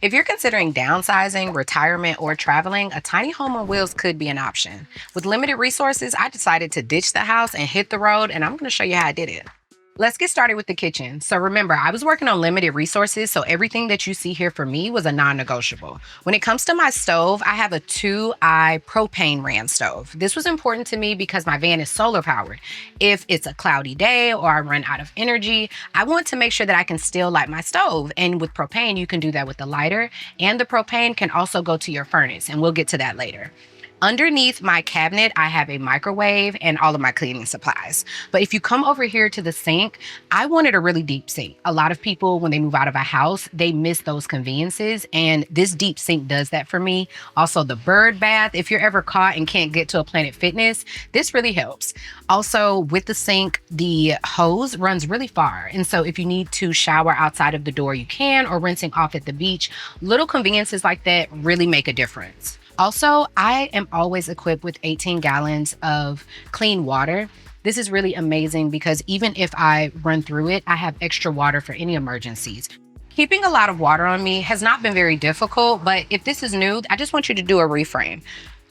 If you're considering downsizing, retirement, or traveling, a tiny home on wheels could be an option. With limited resources, I decided to ditch the house and hit the road, and I'm going to show you how I did it. Let's get started with the kitchen. So remember, I was working on limited resources, so everything that you see here for me was a non-negotiable. When it comes to my stove, I have a 2i propane ran stove. This was important to me because my van is solar powered. If it's a cloudy day or I run out of energy, I want to make sure that I can still light my stove. And with propane, you can do that with the lighter, and the propane can also go to your furnace, and we'll get to that later. Underneath my cabinet, I have a microwave and all of my cleaning supplies. But if you come over here to the sink, I wanted a really deep sink. A lot of people, when they move out of a house, they miss those conveniences, and this deep sink does that for me. Also, the bird bath, if you're ever caught and can't get to a Planet Fitness, this really helps. Also, with the sink, the hose runs really far. And so if you need to shower outside of the door, you can, or rinsing off at the beach, little conveniences like that really make a difference. Also, I am always equipped with 18 gallons of clean water. This is really amazing because even if I run through it, I have extra water for any emergencies. Keeping a lot of water on me has not been very difficult, but if this is new, I just want you to do a reframe.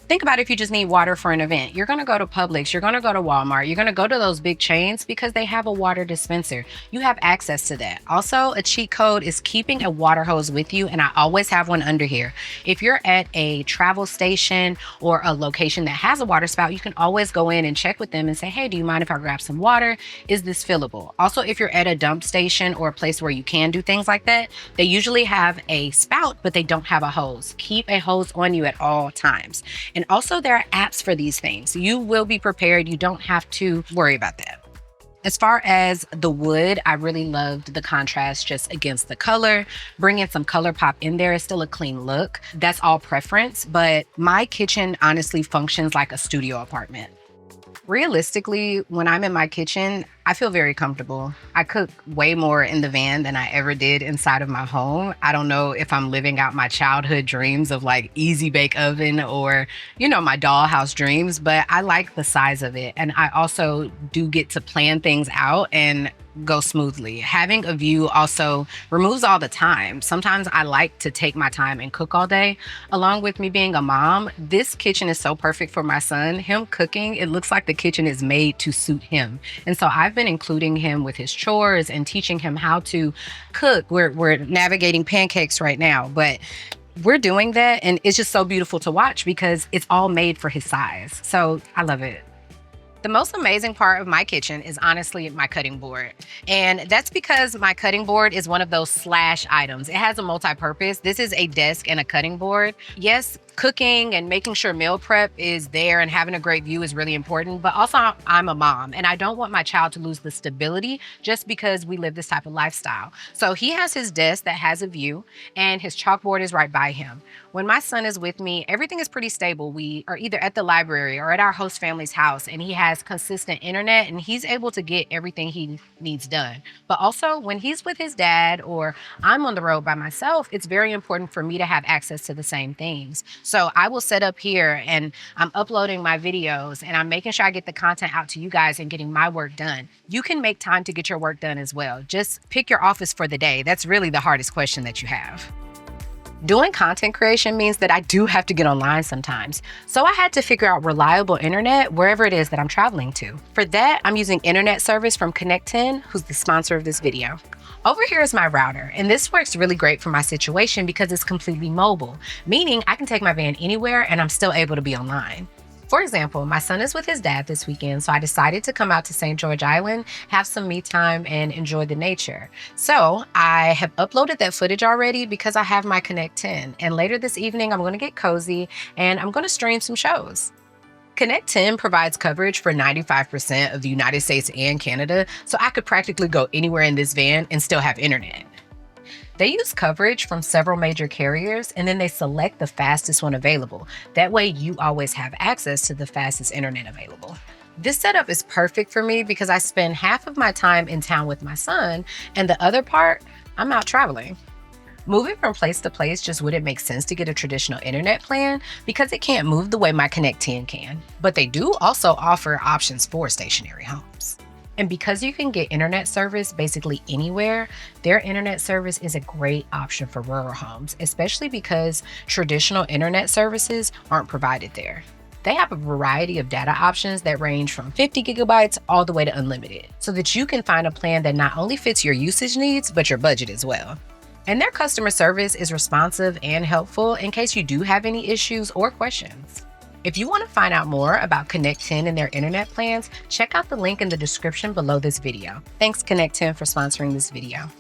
Think about if you just need water for an event. You're going to go to Publix, you're going to go to Walmart, you're going to go to those big chains because they have a water dispenser. You have access to that. Also, a cheat code is keeping a water hose with you, and I always have one under here. If you're at a travel station or a location that has a water spout, you can always go in and check with them and say, hey, do you mind if I grab some water? Is this fillable? Also, if you're at a dump station or a place where you can do things like that, they usually have a spout, but they don't have a hose. Keep a hose on you at all times. And also, there are apps for these things. You will be prepared. You don't have to worry about that. As far as the wood, I really loved the contrast just against the color. Bringing some color pop in there is still a clean look. That's all preference, but my kitchen honestly functions like a studio apartment. Realistically, when I'm in my kitchen, I feel very comfortable. I cook way more in the van than I ever did inside of my home. I don't know if I'm living out my childhood dreams of like easy bake oven or, my dollhouse dreams, but I like the size of it. And I also do get to plan things out and go smoothly. Having a view also removes all the time. Sometimes I like to take my time and cook all day. Along with me being a mom, this kitchen is so perfect for my son. Him cooking, it looks like the kitchen is made to suit him. And so I've been including him with his chores and teaching him how to cook. We're navigating pancakes right now, but we're doing that, and it's just so beautiful to watch because it's all made for his size. So I love it. The most amazing part of my kitchen is honestly my cutting board. And that's because my cutting board is one of those slash items. It has a multi-purpose. This is a desk and a cutting board. Yes, cooking and making sure meal prep is there and having a great view is really important, but also I'm a mom and I don't want my child to lose the stability just because we live this type of lifestyle. So he has his desk that has a view and his chalkboard is right by him. When my son is with me, everything is pretty stable. We are either at the library or at our host family's house, and he has consistent internet and he's able to get everything he needs done. But also when he's with his dad or I'm on the road by myself, it's very important for me to have access to the same things. So I will set up here and I'm uploading my videos and I'm making sure I get the content out to you guys and getting my work done. You can make time to get your work done as well. Just pick your office for the day. That's really the hardest question that you have. Doing content creation means that I do have to get online sometimes. So I had to figure out reliable internet wherever it is that I'm traveling to. For that, I'm using internet service from ConnecTen, who's the sponsor of this video. Over here is my router, and this works really great for my situation because it's completely mobile, meaning I can take my van anywhere and I'm still able to be online. For example, my son is with his dad this weekend, so I decided to come out to St. George Island, have some me time, and enjoy the nature. So I have uploaded that footage already because I have my ConnecTen, and later this evening I'm going to get cozy and I'm going to stream some shows. ConnecTen provides coverage for 95% of the United States and Canada, so I could practically go anywhere in this van and still have internet. They use coverage from several major carriers and then they select the fastest one available. That way you always have access to the fastest internet available. This setup is perfect for me because I spend half of my time in town with my son and the other part, I'm out traveling. Moving from place to place just wouldn't make sense to get a traditional internet plan because it can't move the way my ConnecTen can. But they do also offer options for stationary homes. And because you can get internet service basically anywhere, their internet service is a great option for rural homes, especially because traditional internet services aren't provided there. They have a variety of data options that range from 50 gigabytes all the way to unlimited, so that you can find a plan that not only fits your usage needs, but your budget as well. And their customer service is responsive and helpful in case you do have any issues or questions. If you want to find out more about ConnecTen and their internet plans, check out the link in the description below this video. Thanks ConnecTen for sponsoring this video.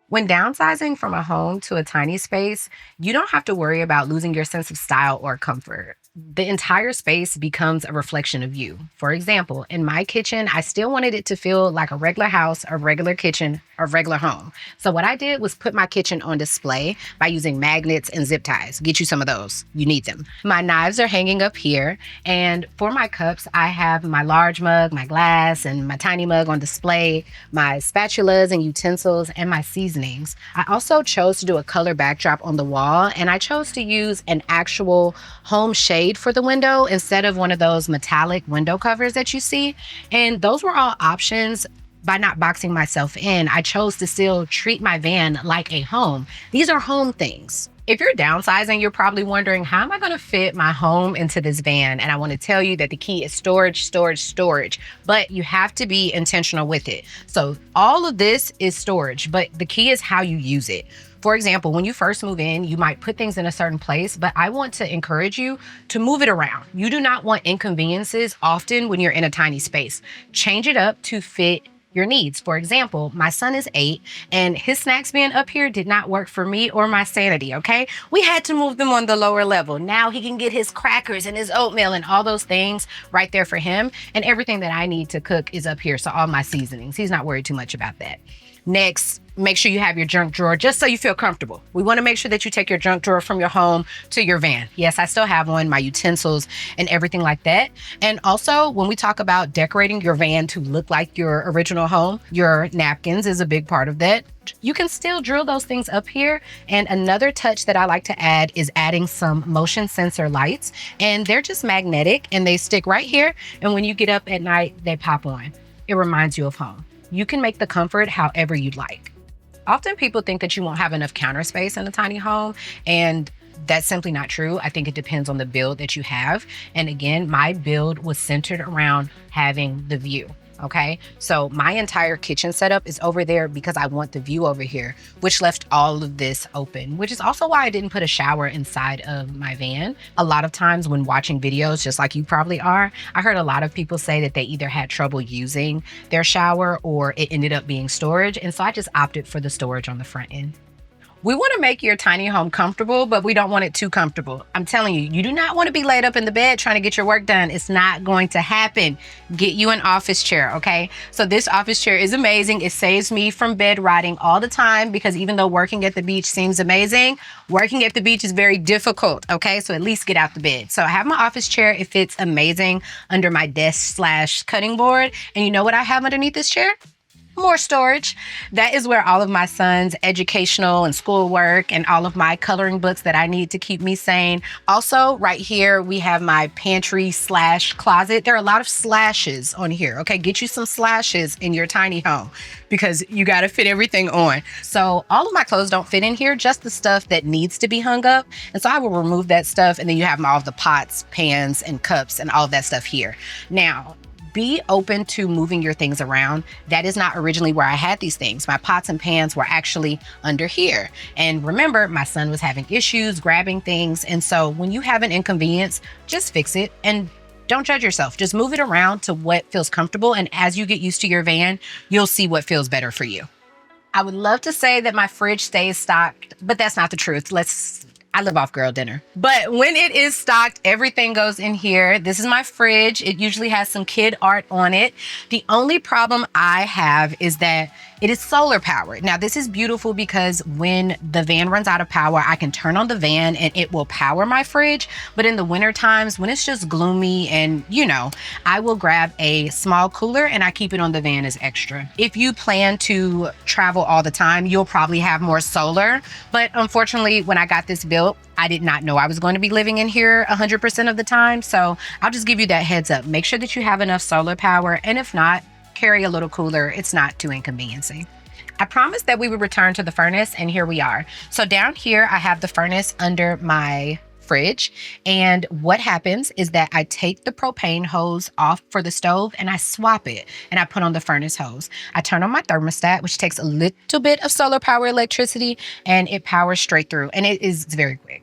When downsizing from a home to a tiny space, you don't have to worry about losing your sense of style or comfort. The entire space becomes a reflection of you. For example, in my kitchen, I still wanted it to feel like a regular house, a regular kitchen, a regular home. So what I did was put my kitchen on display by using magnets and zip ties. Get you some of those. You need them. My knives are hanging up here. And for my cups, I have my large mug, my glass, and my tiny mug on display, my spatulas and utensils, and my seasonings. I also chose to do a color backdrop on the wall, and I chose to use an actual home shade for the window instead of one of those metallic window covers that you see. And those were all options. By not boxing myself in, I chose to still treat my van like a home. These are home things. If you're downsizing, you're probably wondering, how am I going to fit my home into this van? And I want to tell you that the key is storage, storage, storage, but you have to be intentional with it. So all of this is storage, but the key is how you use it. For example, when you first move in, you might put things in a certain place, but I want to encourage you to move it around. You do not want inconveniences often when you're in a tiny space. Change it up to fit your needs. For example, my son is 8 and his snacks being up here did not work for me or my sanity, okay? We had to move them on the lower level. Now he can get his crackers and his oatmeal and all those things right there for him. And everything that I need to cook is up here. So all my seasonings, he's not worried too much about that. Next, make sure you have your junk drawer just so you feel comfortable. We want to make sure that you take your junk drawer from your home to your van. Yes, I still have one, my utensils and everything like that. And also, when we talk about decorating your van to look like your original home, your napkins is a big part of that. You can still drill those things up here. And another touch that I like to add is adding some motion sensor lights. And they're just magnetic and they stick right here. And when you get up at night, they pop on. It reminds you of home. You can make the comfort however you'd like. Often people think that you won't have enough counter space in a tiny home, and that's simply not true. I think it depends on the build that you have. And again, my build was centered around having the view. Okay, so my entire kitchen setup is over there because I want the view over here, which left all of this open, which is also why I didn't put a shower inside of my van. A lot of times when watching videos, just like you probably are, I heard a lot of people say that they either had trouble using their shower or it ended up being storage. And so I just opted for the storage on the front end. We want to make your tiny home comfortable, but we don't want it too comfortable. I'm telling you, you do not want to be laid up in the bed trying to get your work done. It's not going to happen. Get you an office chair, okay? So this office chair is amazing. It saves me from bed rotting all the time because even though working at the beach seems amazing, working at the beach is very difficult, okay? So at least get out the bed. So I have my office chair. It fits amazing under my desk/cutting board. And you know what I have underneath this chair? More storage. That is where all of my son's educational and schoolwork and all of my coloring books that I need to keep me sane. Also, right here, we have my pantry/closet. There are a lot of slashes on here. Okay, get you some slashes in your tiny home because you got to fit everything on. So all of my clothes don't fit in here, just the stuff that needs to be hung up. And so I will remove that stuff. And then you have all of the pots, pans, and cups and all of that stuff here. Now, be open to moving your things around. That is not originally where I had these things. My pots and pans were actually under here. And remember, my son was having issues grabbing things. And so when you have an inconvenience, just fix it and don't judge yourself. Just move it around to what feels comfortable. And as you get used to your van, you'll see what feels better for you. I would love to say that my fridge stays stocked, but that's not the truth. I live off girl dinner. But when it is stocked, everything goes in here. This is my fridge. It usually has some kid art on it. The only problem I have is that It is solar powered. Now, this is beautiful because when the van runs out of power, I can turn on the van and it will power my fridge. But in the winter times, when it's just gloomy and, I will grab a small cooler and I keep it on the van as extra. If you plan to travel all the time, you'll probably have more solar. But unfortunately, when I got this built, I did not know I was going to be living in here 100% of the time. So I'll just give you that heads up. Make sure that you have enough solar power. And if not, carry a little cooler. It's not too inconveniencing. I promised that we would return to the furnace, and here we are. So down here, I have the furnace under my fridge. And what happens is that I take the propane hose off for the stove and I swap it and I put on the furnace hose. I turn on my thermostat, which takes a little bit of solar power electricity, and it powers straight through, and it is very quick.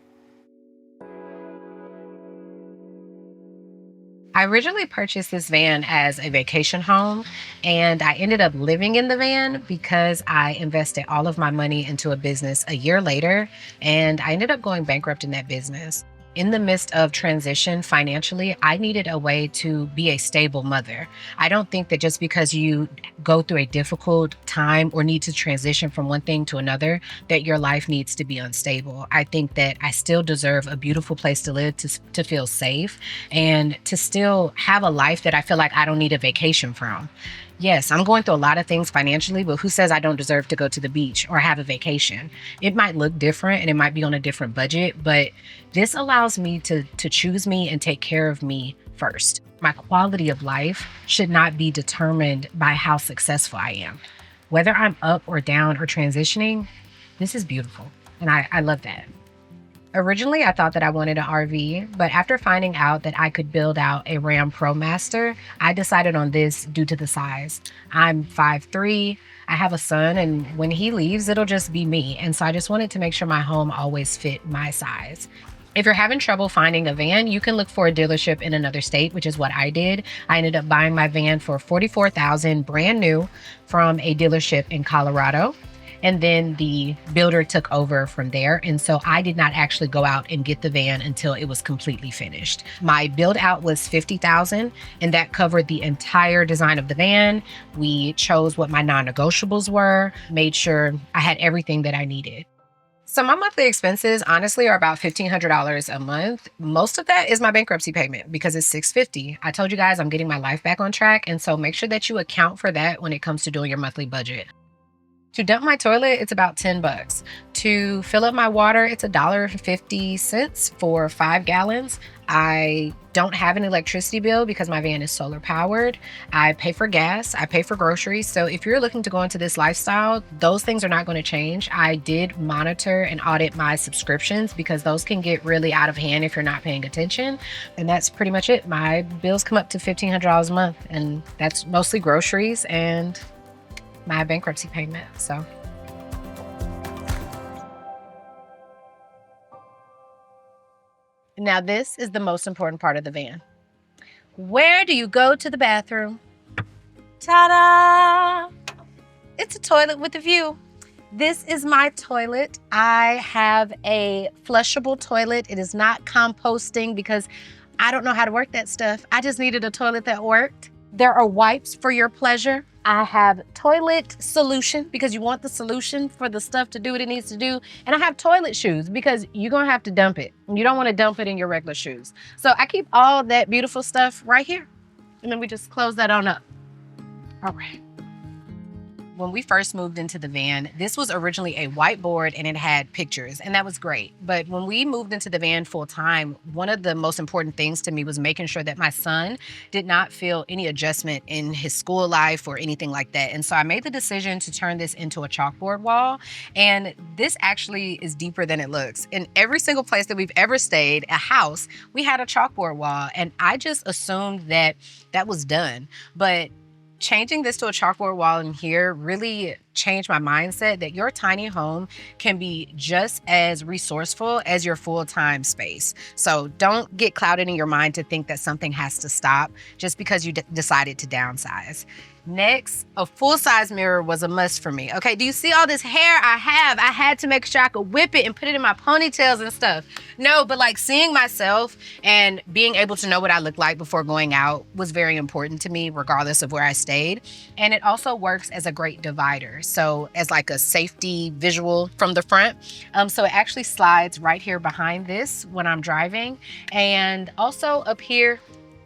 I originally purchased this van as a vacation home, and I ended up living in the van because I invested all of my money into a business a year later, and I ended up going bankrupt in that business. In the midst of transition financially, I needed a way to be a stable mother. I don't think that just because you go through a difficult time or need to transition from one thing to another, that your life needs to be unstable. I think that I still deserve a beautiful place to live, to feel safe, and to still have a life that I feel like I don't need a vacation from. Yes, I'm going through a lot of things financially, but who says I don't deserve to go to the beach or have a vacation? It might look different and it might be on a different budget, but this allows me to choose me and take care of me first. My quality of life should not be determined by how successful I am. Whether I'm up or down or transitioning, this is beautiful. And I love that. Originally, I thought that I wanted an RV, but after finding out that I could build out a Ram ProMaster, I decided on this due to the size. I'm 5'3", I have a son, and when he leaves, it'll just be me. And so I just wanted to make sure my home always fit my size. If you're having trouble finding a van, you can look for a dealership in another state, which is what I did. I ended up buying my van for $44,000 brand new from a dealership in Colorado. And then the builder took over from there. And so I did not actually go out and get the van until it was completely finished. My build out was $50,000, and that covered the entire design of the van. We chose what my non-negotiables were, made sure I had everything that I needed. So my monthly expenses honestly are about $1,500 a month. Most of that is my bankruptcy payment because it's $650. I told you guys I'm getting my life back on track. And so make sure that you account for that when it comes to doing your monthly budget. To dump my toilet, it's about $10. To fill up my water, it's $1.50 for 5 gallons. I don't have an electricity bill because my van is solar powered. I pay for gas, I pay for groceries. So if you're looking to go into this lifestyle, those things are not going to change. I did monitor and audit my subscriptions because those can get really out of hand if you're not paying attention. And that's pretty much it. My bills come up to $1,500 a month, and that's mostly groceries and my bankruptcy payment. So now this is the most important part of the van. Where do you go to the bathroom? Ta-da! It's a toilet with a view. This is my toilet. I have a flushable toilet. It is not composting because I don't know how to work that stuff. I just needed a toilet that worked. There are wipes for your pleasure. I have toilet solution because you want the solution for the stuff to do what it needs to do. And I have toilet shoes because you're going to have to dump it. You don't want to dump it in your regular shoes. So I keep all that beautiful stuff right here. And then we just close that on up. All right. When we first moved into the van, this was originally a whiteboard and it had pictures, and that was great. But when we moved into the van full time, one of the most important things to me was making sure that my son did not feel any adjustment in his school life or anything like that. And so I made the decision to turn this into a chalkboard wall. And this actually is deeper than it looks. In every single place that we've ever stayed, a house, we had a chalkboard wall. And I just assumed that that was done. But changing this to a chalkboard wall in here really changed my mindset that your tiny home can be just as resourceful as your full-time space. So don't get clouded in your mind to think that something has to stop just because you decided to downsize. Next, a full-size mirror was a must for me. Okay, do you see all this hair I have? I had to make sure I could whip it and put it in my ponytails and stuff. No, but like seeing myself and being able to know what I look like before going out was very important to me, regardless of where I stayed. And it also works as a great divider. so as like a safety visual from the front. So it actually slides right here behind this when I'm driving. And also up here,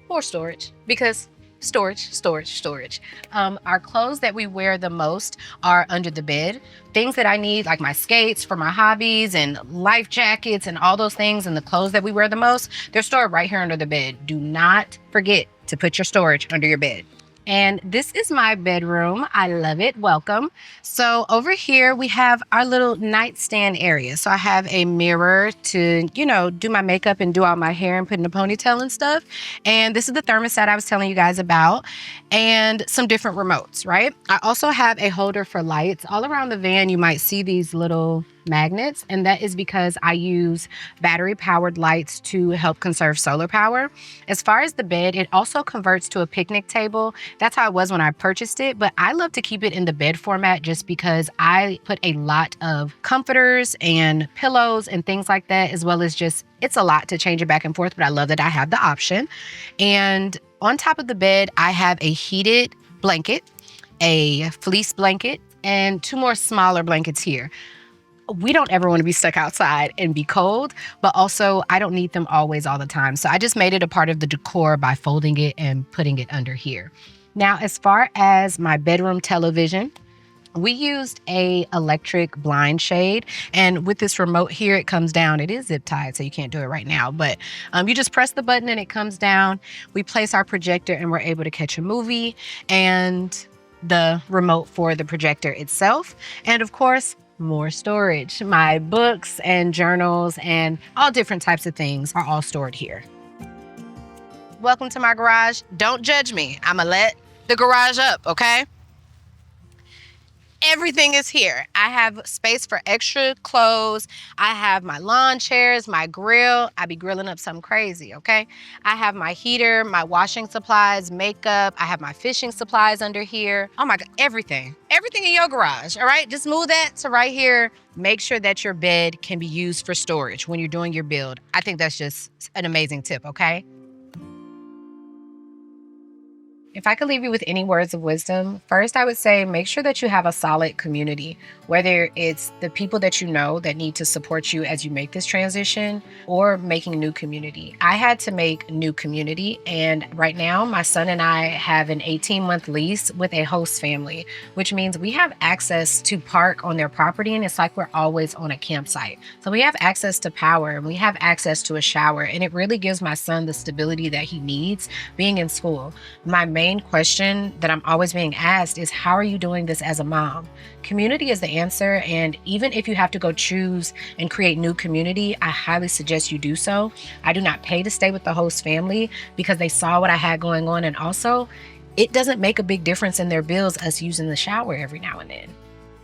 more storage, because storage. Our clothes that we wear the most are under the bed. Things that I need, like my skates for my hobbies and life jackets and all those things, and the clothes that we wear the most, they're stored right here under the bed. Do not forget to put your storage under your bed. And this is my bedroom. I love it. Welcome. So over here, we have our little nightstand area. So I have a mirror to, do my makeup and do all my hair and put in a ponytail and stuff. And this is the thermostat I was telling you guys about, and some different remotes, right? I also have a holder for lights. All around the van, you might see these little magnets, and that is because I use battery powered lights to help conserve solar power. As far as the bed, it also converts to a picnic table. That's how it was when I purchased it, but I love to keep it in the bed format just because I put a lot of comforters and pillows and things like that, as well as just, it's a lot to change it back and forth, but I love that I have the option. And on top of the bed, I have a heated blanket, a fleece blanket, and 2 more smaller blankets here. We don't ever want to be stuck outside and be cold, but also I don't need them always all the time. So I just made it a part of the decor by folding it and putting it under here. Now, as far as my bedroom television, we used a electric blind shade, and with this remote here, it comes down. It is zip tied, so you can't do it right now, but you just press the button and it comes down. We place our projector and we're able to catch a movie, and the remote for the projector itself. And of course, more storage. My books and journals and all different types of things are all stored here. Welcome to my garage. Don't judge me. I'ma let the garage up, okay? Everything is here. I have space for extra clothes. I have my lawn chairs, my grill. I be grilling up something crazy, okay? I have my heater, my washing supplies, makeup. I have my fishing supplies under here. Oh my God, everything. Everything in your garage, all right? Just move that to right here. Make sure that your bed can be used for storage when you're doing your build. I think that's just an amazing tip, okay? If I could leave you with any words of wisdom, first I would say make sure that you have a solid community, whether it's the people that you know that need to support you as you make this transition or making new community. I had to make new community, and right now my son and I have an 18-month lease with a host family, which means we have access to park on their property, and it's like we're always on a campsite. So we have access to power and we have access to a shower, and it really gives my son the stability that he needs being in school. My main question that I'm always being asked is, how are you doing this as a mom? Community is the answer, and even if you have to go choose and create new community, I highly suggest you do so. I do not pay to stay with the host family because they saw what I had going on, and also it doesn't make a big difference in their bills us using the shower every now and then.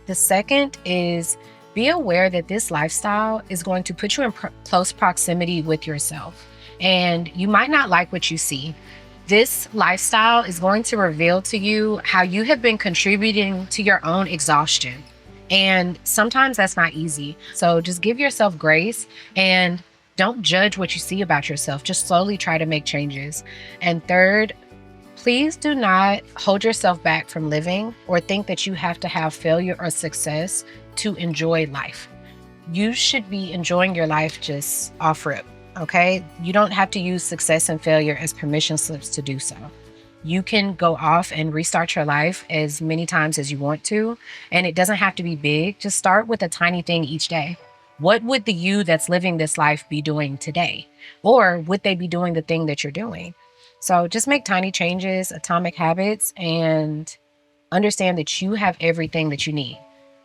The second is, be aware that this lifestyle is going to put you in close proximity with yourself, and you might not like what you see. This lifestyle is going to reveal to you how you have been contributing to your own exhaustion. And sometimes that's not easy. So just give yourself grace and don't judge what you see about yourself. Just slowly try to make changes. And third, please do not hold yourself back from living or think that you have to have failure or success to enjoy life. You should be enjoying your life just off rip. Okay, you don't have to use success and failure as permission slips to do so. You can go off and restart your life as many times as you want to, and it doesn't have to be big. Just start with a tiny thing each day. What would the you that's living this life be doing today? Or would they be doing the thing that you're doing? So just make tiny changes, atomic habits, and understand that you have everything that you need.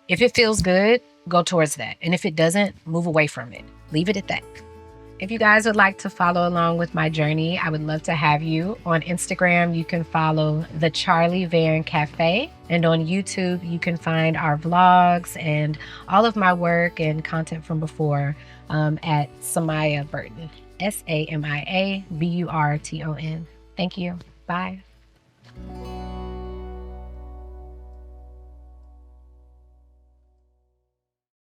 If it feels good, go towards that. And if it doesn't, move away from it. Leave it at that. If you guys would like to follow along with my journey, I would love to have you. On Instagram, you can follow the Charlie Van Cafe. And on YouTube, you can find our vlogs and all of my work and content from before at Samia Burton. SAMIA BURTON. Thank you. Bye.